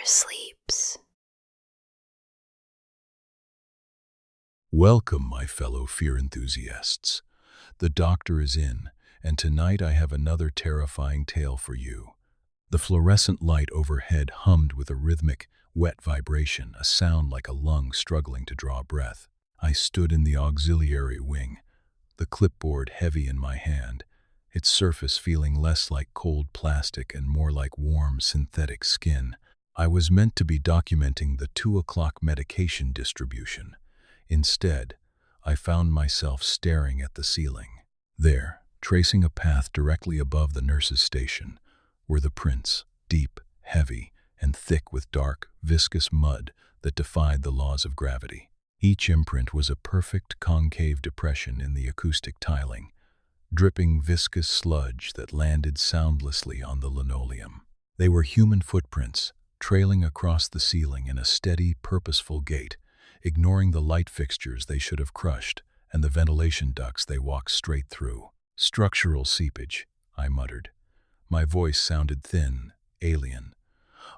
sleeps. Welcome, my fellow fear enthusiasts. The doctor is in, and tonight I have another terrifying tale for you. The fluorescent light overhead hummed with a rhythmic, wet vibration, a sound like a lung struggling to draw breath. I stood in the auxiliary wing, the clipboard heavy in my hand, its surface feeling less like cold plastic and more like warm synthetic skin. I was meant to be documenting the 2 o'clock medication distribution. Instead, I found myself staring at the ceiling. There, tracing a path directly above the nurse's station, were the prints, deep, heavy, and thick with dark, viscous mud that defied the laws of gravity. Each imprint was a perfect concave depression in the acoustic tiling, dripping viscous sludge that landed soundlessly on the linoleum. They were human footprints, trailing across the ceiling in a steady, purposeful gait, ignoring the light fixtures they should have crushed and the ventilation ducts they walked straight through. Structural seepage, I muttered. My voice sounded thin, alien.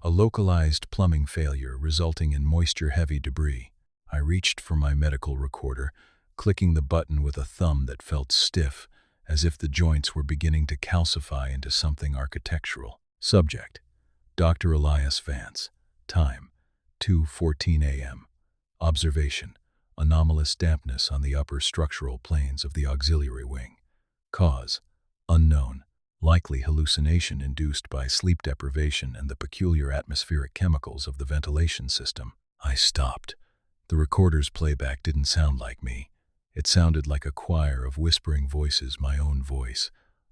A localized plumbing failure resulting in moisture-heavy debris. I reached for my medical recorder, clicking the button with a thumb that felt stiff, as if the joints were beginning to calcify into something architectural. Subject: Dr. Elias Vance. Time: 2:14 a.m. Observation: anomalous dampness on the upper structural planes of the auxiliary wing. Cause: unknown. Likely hallucination induced by sleep deprivation and the peculiar atmospheric chemicals of the ventilation system. I stopped. The recorder's playback didn't sound like me. It sounded like a choir of whispering voices, my own voice,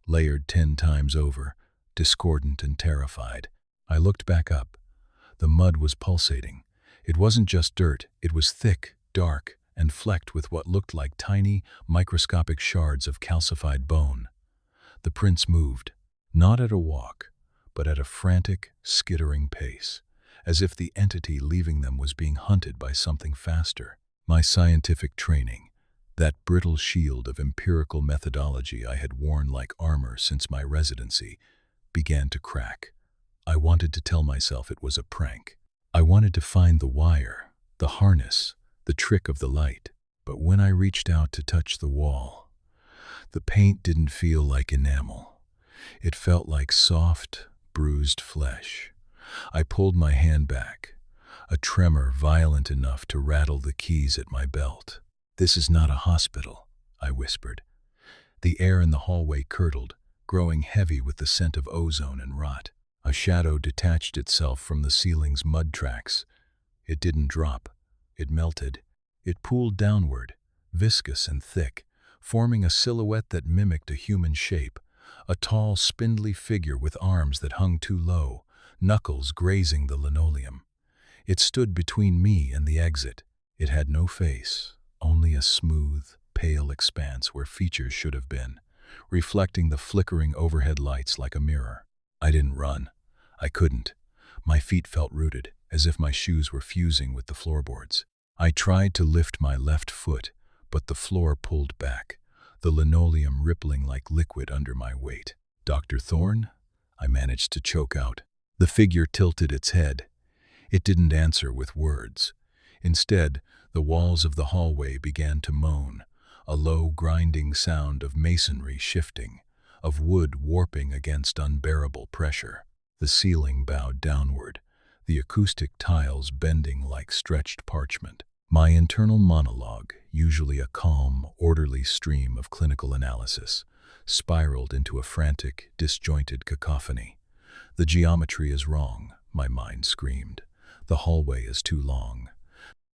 layered 10 times over, discordant and terrified. I looked back up. The mud was pulsating. It wasn't just dirt, it was thick, dark, and flecked with what looked like tiny, microscopic shards of calcified bone. The prints moved, not at a walk, but at a frantic, skittering pace, as if the entity leaving them was being hunted by something faster. My scientific training, that brittle shield of empirical methodology I had worn like armor since my residency, began to crack. I wanted to tell myself it was a prank. I wanted to find the wire, the harness, the trick of the light. But when I reached out to touch the wall, the paint didn't feel like enamel. It felt like soft, bruised flesh. I pulled my hand back, a tremor violent enough to rattle the keys at my belt. "This is not a hospital," I whispered. The air in the hallway curdled, growing heavy with the scent of ozone and rot. A shadow detached itself from the ceiling's mud tracks. It didn't drop. It melted. It pooled downward, viscous and thick, forming a silhouette that mimicked a human shape, a tall, spindly figure with arms that hung too low, knuckles grazing the linoleum. It stood between me and the exit. It had no face, only a smooth, pale expanse where features should have been, reflecting the flickering overhead lights like a mirror. I didn't run. I couldn't. My feet felt rooted, as if my shoes were fusing with the floorboards. I tried to lift my left foot, but the floor pulled back, the linoleum rippling like liquid under my weight. "Dr. Thorne?" I managed to choke out. The figure tilted its head. It didn't answer with words. Instead, the walls of the hallway began to moan, a low, grinding sound of masonry shifting, of wood warping against unbearable pressure. The ceiling bowed downward, the acoustic tiles bending like stretched parchment. My internal monologue, usually a calm, orderly stream of clinical analysis, spiraled into a frantic, disjointed cacophony. "The geometry is wrong," my mind screamed. "The hallway is too long.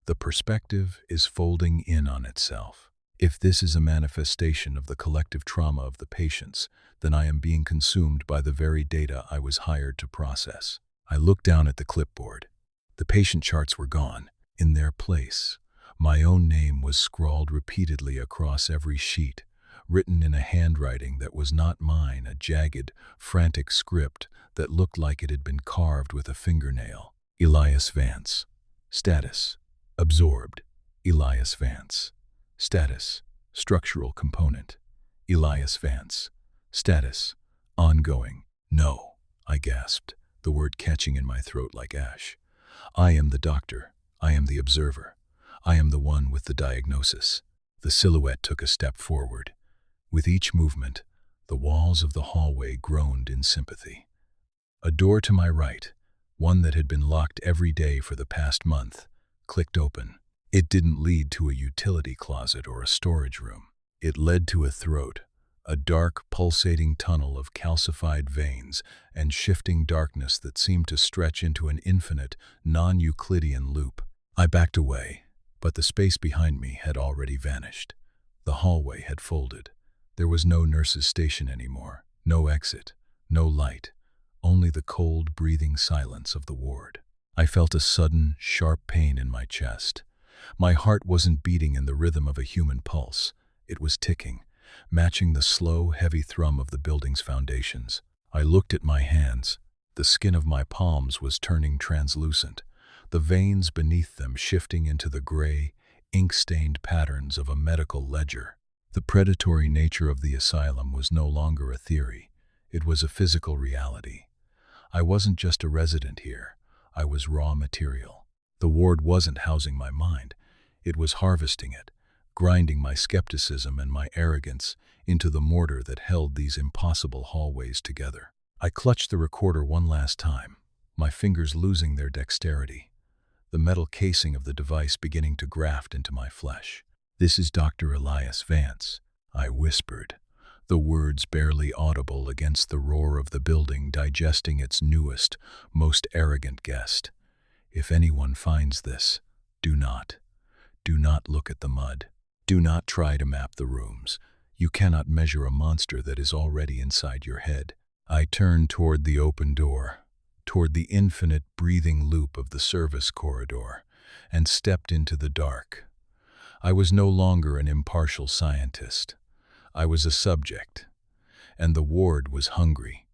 The perspective is folding in on itself. If this is a manifestation of the collective trauma of the patients, then I am being consumed by the very data I was hired to process." I looked down at the clipboard. The patient charts were gone. In their place, my own name was scrawled repeatedly across every sheet, written in a handwriting that was not mine, a jagged, frantic script that looked like it had been carved with a fingernail. Elias Vance. Status: absorbed. Elias Vance. Status: structural component. Elias Vance. Status: ongoing. "No," I gasped, the word catching in my throat like ash. I am the doctor. I am the observer. I am the one with the diagnosis. The silhouette took a step forward. With each movement, the walls of the hallway groaned in sympathy. A door to my right, one that had been locked every day for the past month, clicked open. It didn't lead to a utility closet or a storage room. It led to a throat, a dark, pulsating tunnel of calcified veins and shifting darkness that seemed to stretch into an infinite, non-Euclidean loop. I backed away, but the space behind me had already vanished. The hallway had folded. There was no nurse's station anymore, no exit, no light, only the cold, breathing silence of the ward. I felt a sudden, sharp pain in my chest. My heart wasn't beating in the rhythm of a human pulse. It was ticking, matching the slow, heavy thrum of the building's foundations. I looked at my hands. The skin of my palms was turning translucent, the veins beneath them shifting into the gray, ink-stained patterns of a medical ledger. The predatory nature of the asylum was no longer a theory. It was a physical reality. I wasn't just a resident here. I was raw material. The ward wasn't housing my mind. It was harvesting it, grinding my skepticism and my arrogance into the mortar that held these impossible hallways together. I clutched the recorder one last time, my fingers losing their dexterity, the metal casing of the device beginning to graft into my flesh. "This is Dr. Elias Vance," I whispered, the words barely audible against the roar of the building digesting its newest, most arrogant guest. "If anyone finds this, do not look at the mud. Do not try to map the rooms. You cannot measure a monster that is already inside your head." I turned toward the open door, toward the infinite breathing loop of the service corridor, and stepped into the dark. I was no longer an impartial scientist. I was a subject, and the ward was hungry.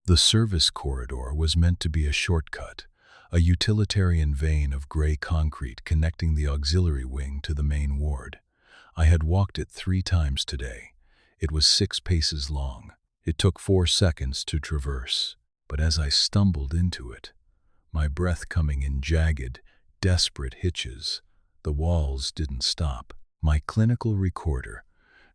The service corridor was meant to be a shortcut, a utilitarian vein of gray concrete connecting the auxiliary wing to the main ward. I had walked it 3 times today. It was 6 paces long. It took 4 seconds to traverse, but as I stumbled into it, my breath coming in jagged, desperate hitches, the walls didn't stop. My clinical recorder,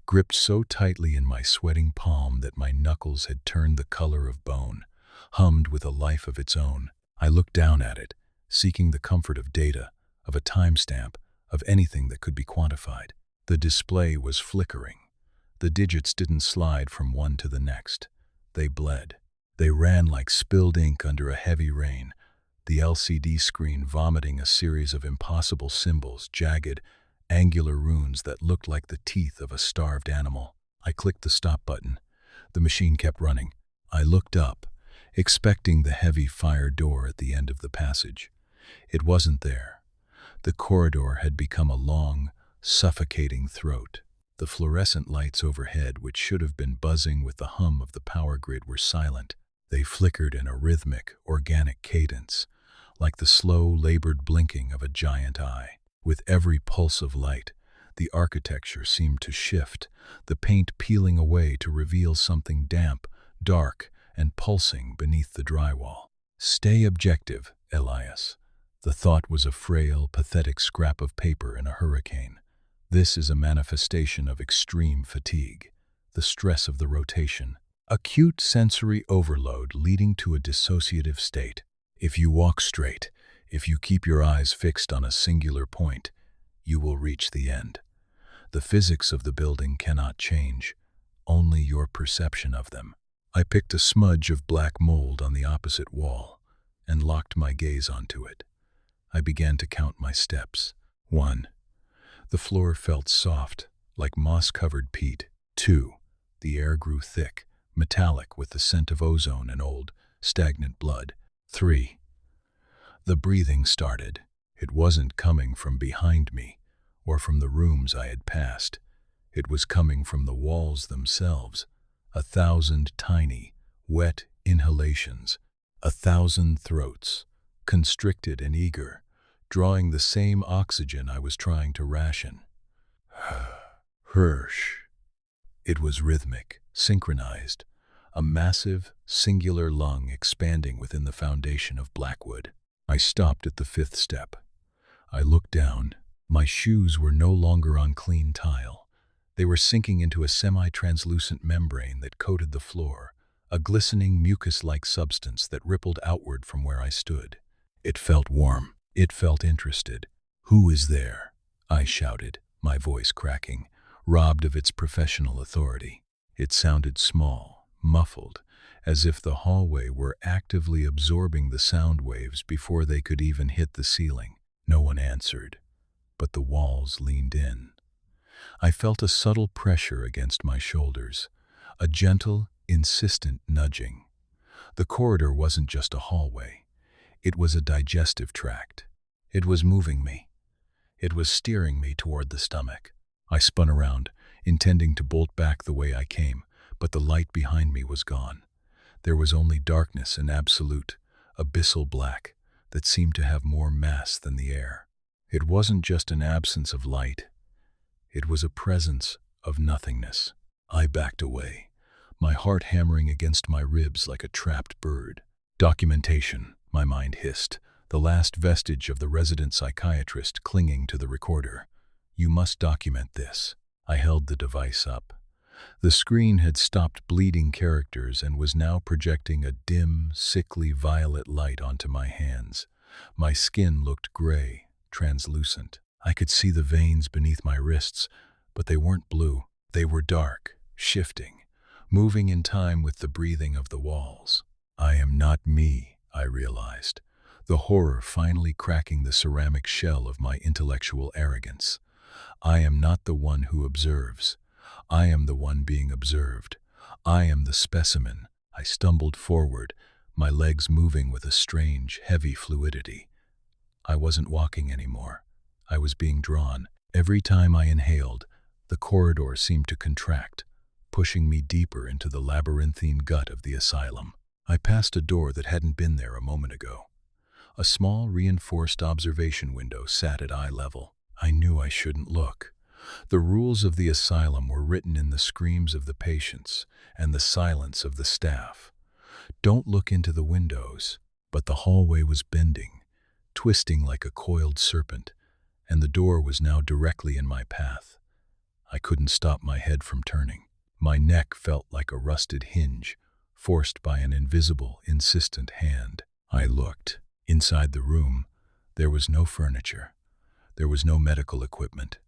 gripped so tightly in my sweating palm that my knuckles had turned the color of bone, hummed with a life of its own. I looked down at it, seeking the comfort of data, of a timestamp, of anything that could be quantified. The display was flickering. The digits didn't slide from one to the next. They bled. They ran like spilled ink under a heavy rain, the LCD screen vomiting a series of impossible symbols, jagged, angular runes that looked like the teeth of a starved animal. I clicked the stop button. The machine kept running. I looked up, expecting the heavy fire door at the end of the passage. It wasn't there. The corridor had become a long, suffocating throat. The fluorescent lights overhead, which should have been buzzing with the hum of the power grid, were silent. They flickered in a rhythmic, organic cadence, like the slow, labored blinking of a giant eye. With every pulse of light, the architecture seemed to shift, the paint peeling away to reveal something damp, dark, and pulsing beneath the drywall. "Stay objective, Elias." The thought was a frail, pathetic scrap of paper in a hurricane. "This is a manifestation of extreme fatigue, the stress of the rotation, acute sensory overload leading to a dissociative state. If you walk straight, if you keep your eyes fixed on a singular point, you will reach the end. The physics of the building cannot change, only your perception of them." I picked a smudge of black mold on the opposite wall and locked my gaze onto it. I began to count my steps. 1. The floor felt soft, like moss-covered peat. 2. The air grew thick, metallic with the scent of ozone and old, stagnant blood. 3. The breathing started. It wasn't coming from behind me or from the rooms I had passed. It was coming from the walls themselves. 1,000 tiny, wet inhalations. 1,000 throats, constricted and eager, drawing the same oxygen I was trying to ration. Hirsch. It was rhythmic, synchronized, a massive, singular lung expanding within the foundation of Blackwood. I stopped at the fifth step. I looked down. My shoes were no longer on clean tile. They were sinking into a semi-translucent membrane that coated the floor, a glistening mucus-like substance that rippled outward from where I stood. It felt warm. It felt interested. "Who is there?" I shouted, my voice cracking, robbed of its professional authority. It sounded small, muffled, as if the hallway were actively absorbing the sound waves before they could even hit the ceiling. No one answered, but the walls leaned in. I felt a subtle pressure against my shoulders, a gentle, insistent nudging. The corridor wasn't just a hallway. It was a digestive tract. It was moving me. It was steering me toward the stomach. I spun around, intending to bolt back the way I came, but the light behind me was gone. There was only darkness and absolute, abyssal black that seemed to have more mass than the air. It wasn't just an absence of light. It was a presence of nothingness. I backed away, my heart hammering against my ribs like a trapped bird. Documentation, my mind hissed, the last vestige of the resident psychiatrist clinging to the recorder. "You must document this." I held the device up. The screen had stopped bleeding characters and was now projecting a dim, sickly violet light onto my hands. My skin looked gray, translucent. I could see the veins beneath my wrists, but they weren't blue. They were dark, shifting, moving in time with the breathing of the walls. I am not me, I realized, the horror finally cracking the ceramic shell of my intellectual arrogance. I am not the one who observes. I am the one being observed. I am the specimen. I stumbled forward, my legs moving with a strange, heavy fluidity. I wasn't walking anymore. I was being drawn. Every time I inhaled, the corridor seemed to contract, pushing me deeper into the labyrinthine gut of the asylum. I passed a door that hadn't been there a moment ago. A small, reinforced observation window sat at eye level. I knew I shouldn't look. The rules of the asylum were written in the screams of the patients and the silence of the staff. Don't look into the windows, but the hallway was bending, twisting like a coiled serpent, and the door was now directly in my path. I couldn't stop my head from turning. My neck felt like a rusted hinge, forced by an invisible, insistent hand. I looked. Inside the room, there was no furniture. There was no medical equipment.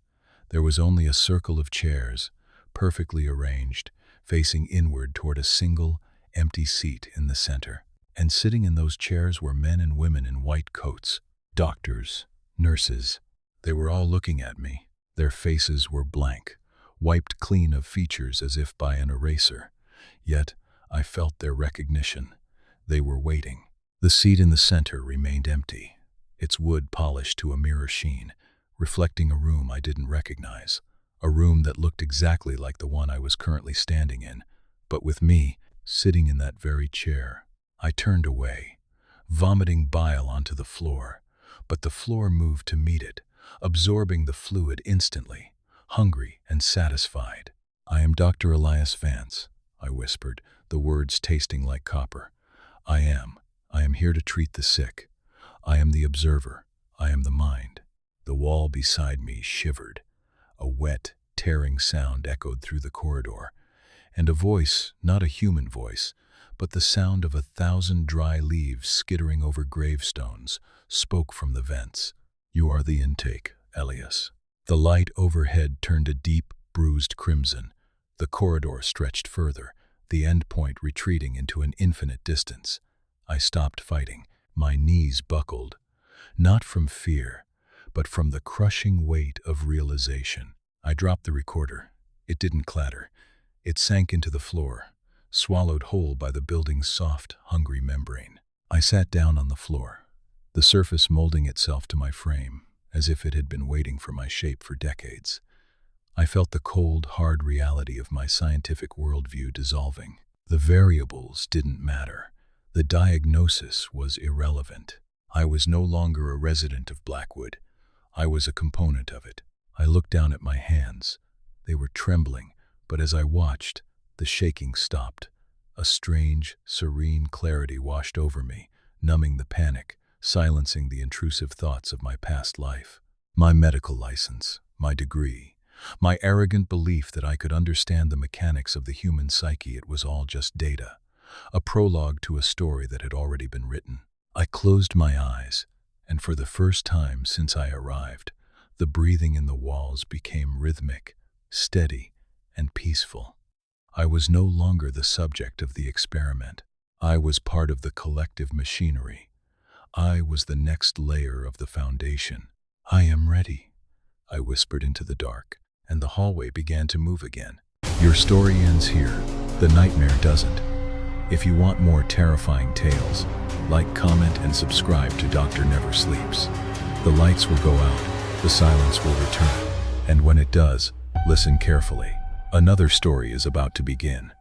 There was only a circle of chairs, perfectly arranged, facing inward toward a single, empty seat in the center. And sitting in those chairs were men and women in white coats, doctors, nurses. They were all looking at me. Their faces were blank, wiped clean of features as if by an eraser. Yet, I felt their recognition. They were waiting. The seat in the center remained empty, its wood polished to a mirror sheen, reflecting a room I didn't recognize, a room that looked exactly like the one I was currently standing in, but with me sitting in that very chair. I turned away, vomiting bile onto the floor, but the floor moved to meet it, absorbing the fluid instantly, hungry and satisfied. "I am Dr. Elias Vance," I whispered, the words tasting like copper. I am here to treat the sick. I am the observer. I am the mind." The wall beside me shivered. A wet, tearing sound echoed through the corridor, and a voice, not a human voice, but the sound of 1,000 dry leaves skittering over gravestones, spoke from the vents. "You are the intake, Elias." The light overhead turned a deep, bruised crimson. The corridor stretched further, the end point retreating into an infinite distance. I stopped fighting. My knees buckled, not from fear, but from the crushing weight of realization. I dropped the recorder. It didn't clatter. It sank into the floor, swallowed whole by the building's soft, hungry membrane. I sat down on the floor, the surface molding itself to my frame, as if it had been waiting for my shape for decades. I felt the cold, hard reality of my scientific worldview dissolving. The variables didn't matter. The diagnosis was irrelevant. I was no longer a resident of Blackwood. I was a component of it. I looked down at my hands. They were trembling, but as I watched, the shaking stopped. A strange, serene clarity washed over me, numbing the panic, silencing the intrusive thoughts of my past life. My medical license, my degree, my arrogant belief that I could understand the mechanics of the human psyche, it was all just data, a prologue to a story that had already been written. I closed my eyes, and for the first time since I arrived, the breathing in the walls became rhythmic, steady, and peaceful. I was no longer the subject of the experiment. I was part of the collective machinery. I was the next layer of the foundation. "I am ready," I whispered into the dark, and the hallway began to move again. Your story ends here. The nightmare doesn't. If you want more terrifying tales, like, comment, and subscribe to Dr. Never Sleeps. The lights will go out, the silence will return, and when it does, listen carefully. Another story is about to begin.